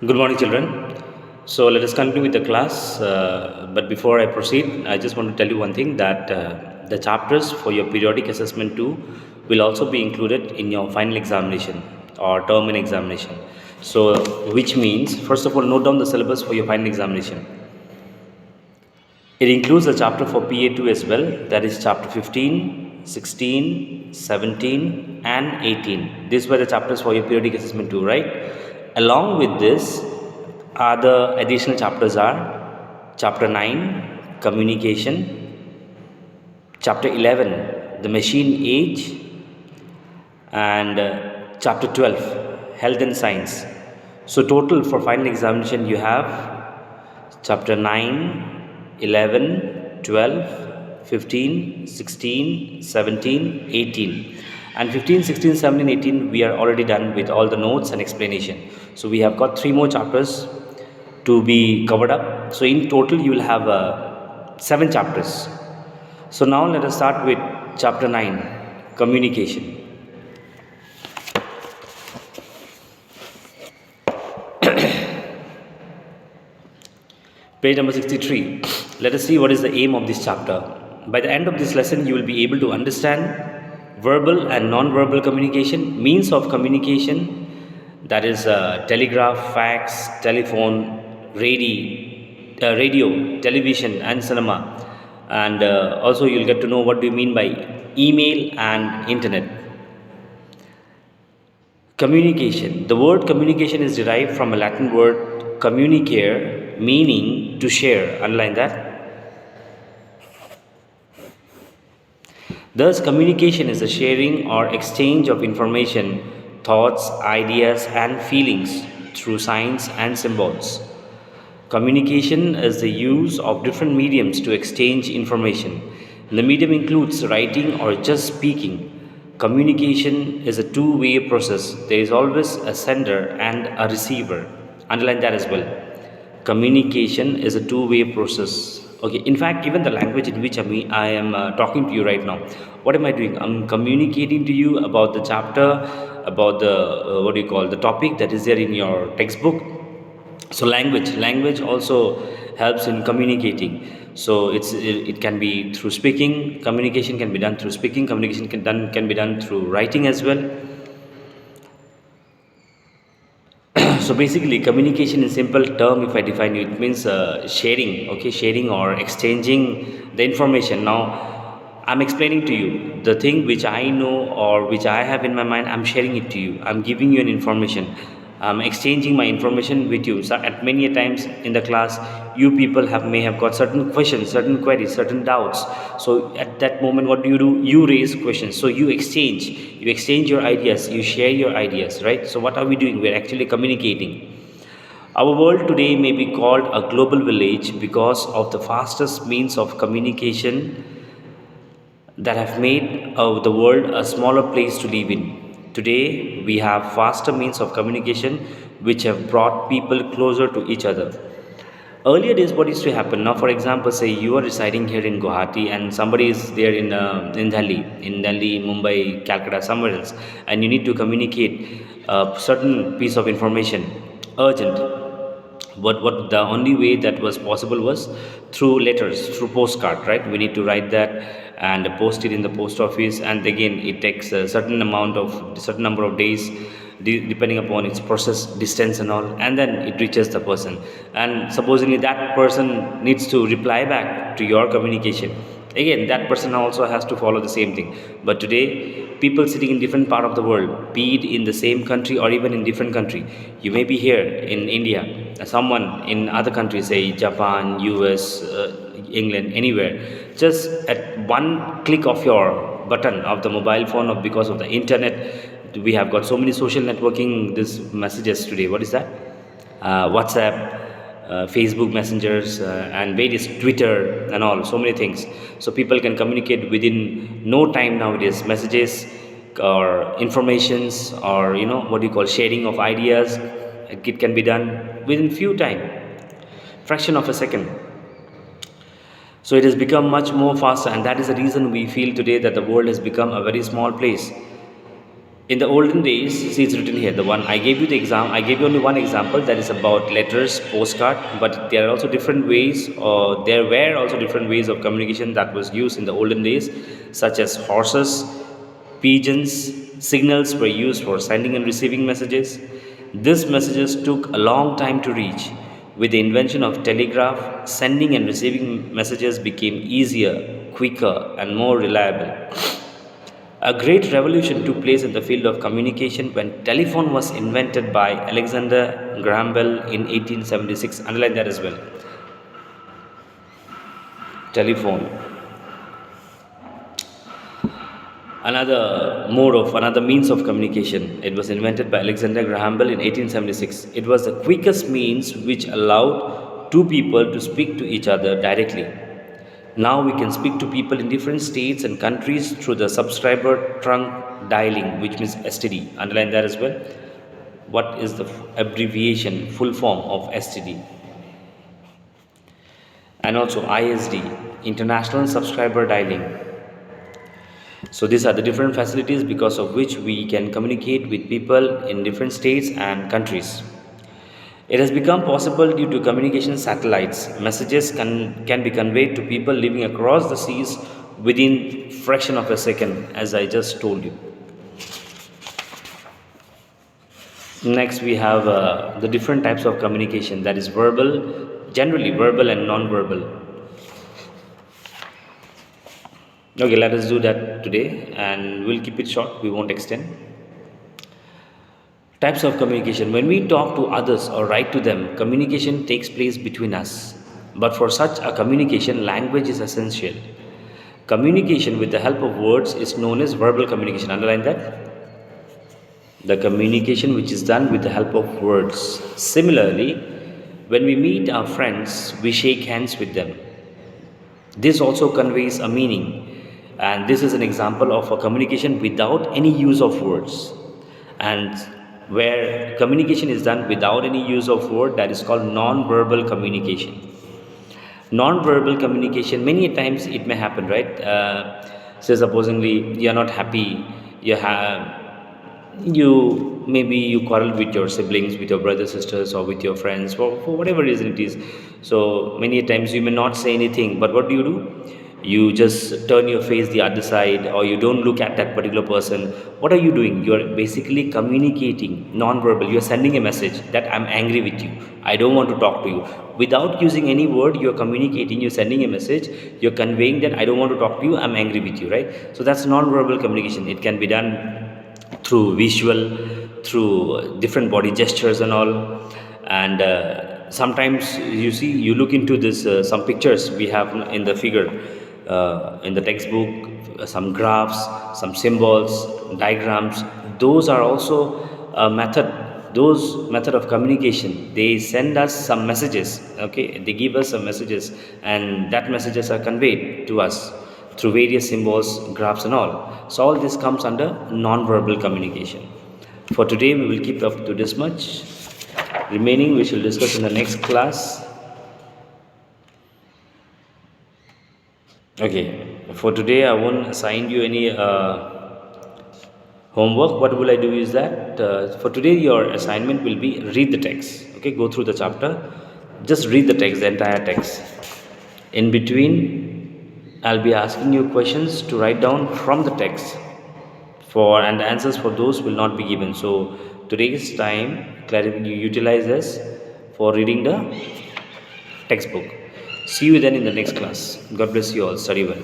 Good morning, children. So let us continue with the class. But before I proceed, I just want to tell you one thing that the chapters for your periodic assessment 2 will also be included in your final examination or term in examination. So, which means, first of all, note down the syllabus for your final examination. It includes a chapter for PA2 as well, that is chapter 15, 16, 17, and 18. These were the chapters for your periodic assessment 2, right? Along with this, other additional chapters are chapter 9, communication, chapter 11, the machine age, and chapter 12, health and science. So, total for final examination, you have chapter 9, 11, 12, 15, 16, 17, 18. And 15, 16, 17, 18, we are already done with all the notes and explanation. So, we have got 3 more chapters to be covered up. So, in total, you will have 7 chapters. So, now let us start with chapter 9, communication. Page number 63. Let us see what is the aim of this chapter. By the end of this lesson, you will be able to understand verbal and non-verbal communication, means of communication, that is telegraph, fax, telephone, radio, television, and cinema. And also, you'll get to know what do you mean by email and internet. Communication. The word communication is derived from a Latin word communicare, meaning to share. Underline that. Thus, communication is a sharing or exchange of information, thoughts, ideas, and feelings through signs and symbols. Communication is the use of different mediums to exchange information. The medium includes writing or just speaking. Communication is a two-way process. There is always a sender and a receiver. Underline that as well. Communication is a two-way process. Okay, in fact, even the language in which I am talking to you right now, what am I doing? I'm communicating to you about the chapter, about the what do you call the topic that is there in your textbook. So language also helps in communicating. So it can be through speaking. Communication can be done through speaking. Communication can be done through writing as well. So basically, communication in simple term, if I define you, it means sharing. Okay, sharing or exchanging the information. Now I'm explaining to you the thing which I know or which I have in my mind. I'm sharing it to you. I'm giving you an information. I'm exchanging my information with you. So at many a times in the class, you people may have got certain questions, certain queries, certain doubts. So at that moment, what do? You raise questions. So you exchange your ideas, you share your ideas, right? So what are we doing? We're actually communicating. Our world today may be called a global village because of the fastest means of communication that have made the world a smaller place to live in. Today, we have faster means of communication which have brought people closer to each other. Earlier days, what used to happen? Now, for example, say you are residing here in Guwahati and somebody is there in Delhi, Mumbai, Calcutta, somewhere else, and you need to communicate a certain piece of information, urgent. What the only way that was possible was through letters, through postcard, right? We need to write that and post it in the post office, and again it takes a certain number of days depending upon its process distance and all, and then it reaches the person, and supposedly that person needs to reply back to your communication. Again, that person also has to follow the same thing. But today, people sitting in different part of the world, be it in the same country or even in different country, you may be here in India, someone in other countries, say Japan, US, England, anywhere, just at one click of your button of the mobile phone, or because of the internet, we have got so many social networking this messages today. What is that? WhatsApp, Facebook messengers, and various Twitter and all, so many things. So people can communicate within no time nowadays. Messages or informations, or what do you call, sharing of ideas, it can be done within few time, fraction of a second. So it has become much more faster, and that is the reason we feel today that the world has become a very small place. In the olden days, see it's written here, the one I gave you the exam, I gave you only one example, that is about letters, postcard, but there are also different ways, or there were also different ways of communication that was used in the olden days, such as horses, pigeons. Signals were used for sending and receiving messages. These messages took a long time to reach. With the invention of telegraph, sending and receiving messages became easier, quicker, and more reliable. A great revolution took place in the field of communication when telephone was invented by Alexander Graham Bell in 1876. Underline that as well. Telephone. Another means of communication. It was invented by Alexander Graham Bell in 1876. It was the quickest means which allowed two people to speak to each other directly. Now we can speak to people in different states and countries through the subscriber trunk dialing, which means STD. Underline that as well. What is the abbreviation, full form of STD? And also ISD, International Subscriber Dialing. So these are the different facilities because of which we can communicate with people in different states and countries. It has become possible due to communication satellites. Messages can be conveyed to people living across the seas within fraction of a second, as I just told you. Next, we have the different types of communication, that is verbal, generally verbal and non-verbal. Okay, let us do that today, and we'll keep it short, we won't extend. Types of communication. When we talk to others or write to them, communication takes place between us. But for such a communication, language is essential. Communication with the help of words is known as verbal communication. Underline that. The communication which is done with the help of words. Similarly, when we meet our friends, we shake hands with them. This also conveys a meaning, and this is an example of a communication without any use of words. And where communication is done without any use of word, that is called non-verbal communication. Non-verbal communication, many times it may happen, right? Say supposingly you are not happy, you maybe you quarrel with your siblings, with your brothers, sisters, or with your friends, for whatever reason it is. So many times you may not say anything, but what do? You just turn your face the other side, or you don't look at that particular person. What are you doing? You are basically communicating non-verbal. You are sending a message that I'm angry with you, I don't want to talk to you. Without using any word, you are communicating, you're sending a message, you're conveying that I don't want to talk to you, I'm angry with you, right? So that's non-verbal communication. It can be done through visual, through different body gestures and all. And sometimes you see, you look into this, some pictures we have in the figure, in the textbook, some graphs, some symbols, diagrams. Those are also a method, those method of communication. They send us some messages, okay, they give us some messages, and that messages are conveyed to us through various symbols, graphs and all. So all this comes under non-verbal communication. For today we will keep up to this much. Remaining we shall discuss in the next class. Okay, for today I won't assign you any homework. What will I do is that for today your assignment will be read the text. Okay, go through the chapter, just read the text, the entire text. In between, I'll be asking you questions to write down from the text, and the answers for those will not be given. So today's time, you utilize this for reading the textbook. See you then in the next class. God bless you all. Study well.